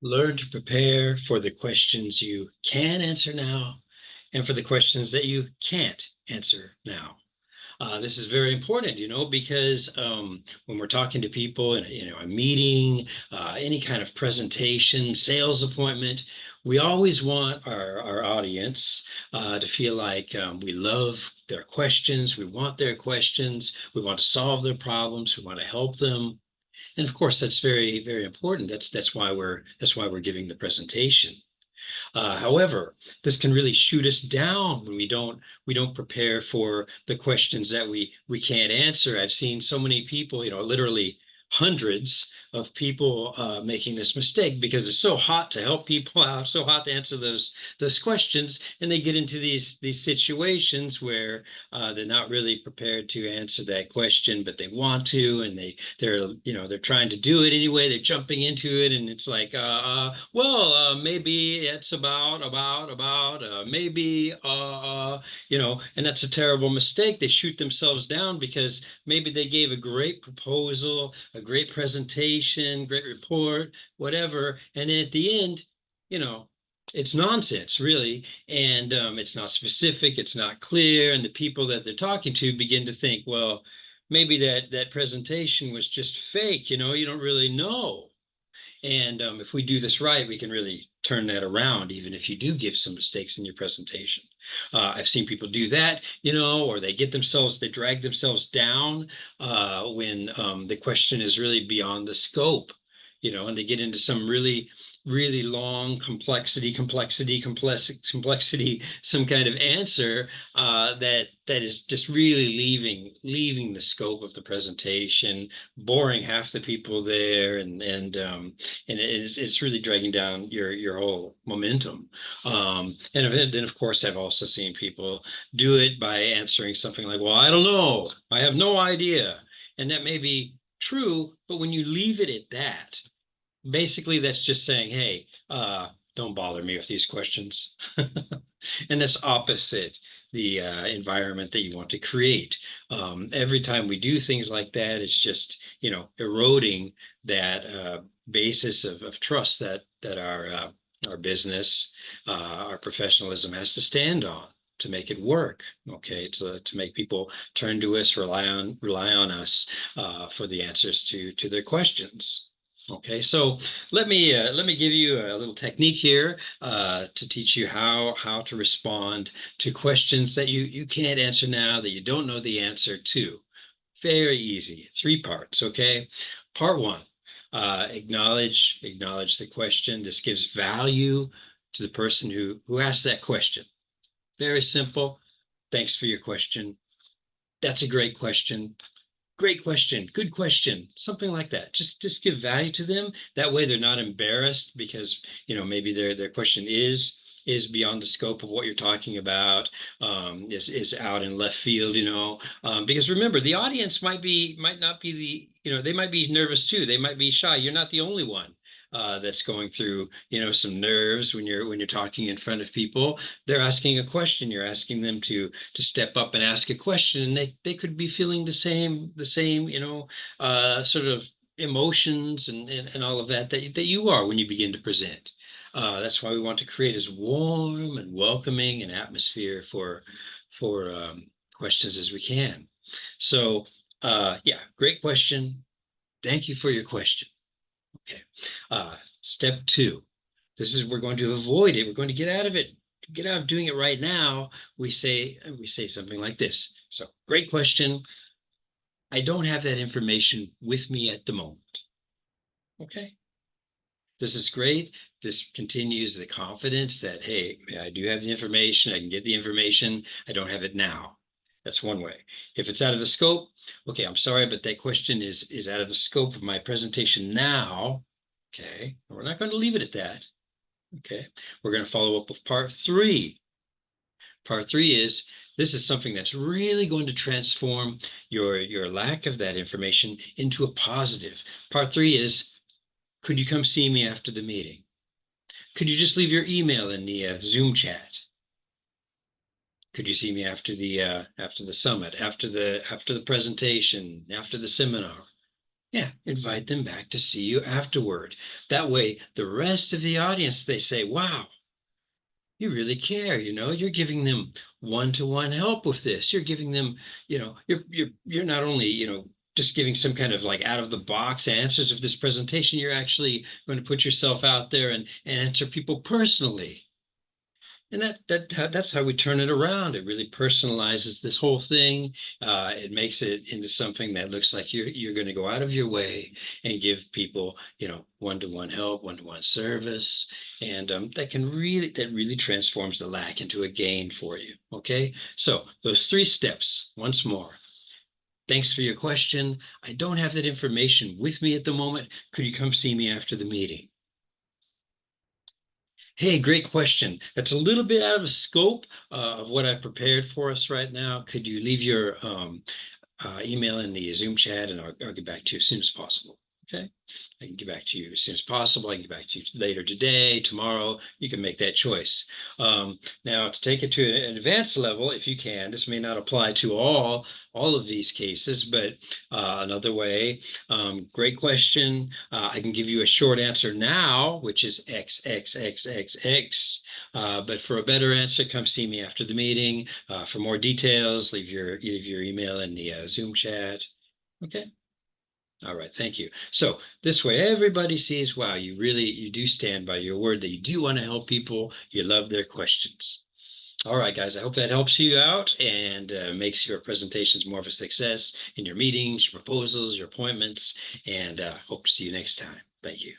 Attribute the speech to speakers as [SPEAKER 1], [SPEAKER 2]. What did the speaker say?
[SPEAKER 1] Learn to prepare for the questions you can answer now and for the questions that you can't answer now. This is very important, because when we're talking to people in a meeting, any kind of presentation, sales appointment, we always want our audience to feel like we love their questions, we want their questions, we want to solve their problems, we want to help them. And of course, that's very, very important. That's why we're giving the presentation. However, this can really shoot us down when we don't prepare for the questions that we can't answer. I've seen so many people, literally hundreds of people making this mistake because they're so hot to help people out, so hot to answer those questions, and they get into these situations where they're not really prepared to answer that question, but they want to, and they're trying to do it anyway. They're jumping into it, and it's like, well, maybe it's about maybe and that's a terrible mistake. They shoot themselves down because maybe they gave a great proposal, a great presentation, great report, whatever, and then at the end, you know, it's nonsense, really, and it's not specific, it's not clear, and the people that they're talking to begin to think, well, maybe that presentation was just fake. You don't really know. And if we do this right, we can really turn that around, even if you do give some mistakes in your presentation. I've seen people do that, or they drag themselves down when the question is really beyond the scope, and they get into some really, really long complexity, some kind of answer that is just really leaving the scope of the presentation, boring half the people there, and it's really dragging down your whole momentum. And then, of course, I've also seen people do it by answering something like, "Well, I don't know. I have no idea." And that may be true, but when you leave it at that, basically that's just saying, "Hey, don't bother me with these questions." And that's opposite the environment that you want to create. Every time we do things like that, it's just, eroding that basis of trust that our business, our professionalism has to stand on to make it work. Okay, to make people turn to us, rely on us for the answers to their questions. Okay, so let me give you a little technique here to teach you how to respond to questions that you can't answer now, that you don't know the answer to. Very easy. Three parts. Okay. Part one, acknowledge the question. This gives value to the person who asked that question. Very simple. Thanks for your question. That's a great question. Great question, good question, something like that. Just give value to them. That way they're not embarrassed because maybe their question is beyond the scope of what you're talking about, is out in left field, because remember, the audience might not be they might be nervous too. They might be shy. You're not the only one that's going through some nerves when you're talking in front of people. They're asking a question. You're asking them to step up and ask a question, and they could be feeling the same sort of emotions and all of that you are when you begin to present. That's why we want to create as warm and welcoming an atmosphere for questions as we can. So yeah, great question. Thank you for your question. Okay. Step two. We're going to avoid it. We're going to get out of it. Get out of doing it right now. We say something like this. So, great question. I don't have that information with me at the moment. Okay. This is great. This continues the confidence that, hey, I do have the information. I can get the information. I don't have it now. That's one way. If it's out of the scope, okay, I'm sorry, but that question is out of the scope of my presentation now. Okay, we're not going to leave it at that. Okay, we're going to follow up with part three. Part three is this is something that's really going to transform your lack of that information into a positive. Part three is, could you come see me after the meeting? Could you just leave your email in the Zoom chat? Could you see me after the summit, after the presentation, after the seminar? Yeah, invite them back to see you afterward. That way, the rest of the audience, they say, wow, you really care, you're giving them one-to-one help with this. You're giving them, you're not only, just giving some kind of like out of the box answers of this presentation, you're actually going to put yourself out there and answer people personally. And that's how we turn it around. It really personalizes this whole thing. It makes it into something that looks like you're going to go out of your way and give people, one-to-one help, one-to-one service, and that really transforms the lack into a gain for you. Okay, so those three steps once more. Thanks for your question. I don't have that information with me at the moment. Could you come see me after the meeting? Hey, great question. That's a little bit out of scope of what I've prepared for us right now. Could you leave your email in the Zoom chat, and I'll get back to you as soon as possible. Okay. I can get back to you as soon as possible. I can get back to you later today, tomorrow. You can make that choice. Now, to take it to an advanced level, if you can, this may not apply to all of these cases, but another way. Great question. I can give you a short answer now, which is X, X, X, X, X. But for a better answer, come see me after the meeting. For more details, leave your email in the Zoom chat. Okay. All right, thank you. So this way everybody sees, wow, you do stand by your word that you do want to help people. You love their questions. All right, guys, I hope that helps you out and makes your presentations more of a success in your meetings, your proposals, your appointments, and hope to see you next time. Thank you.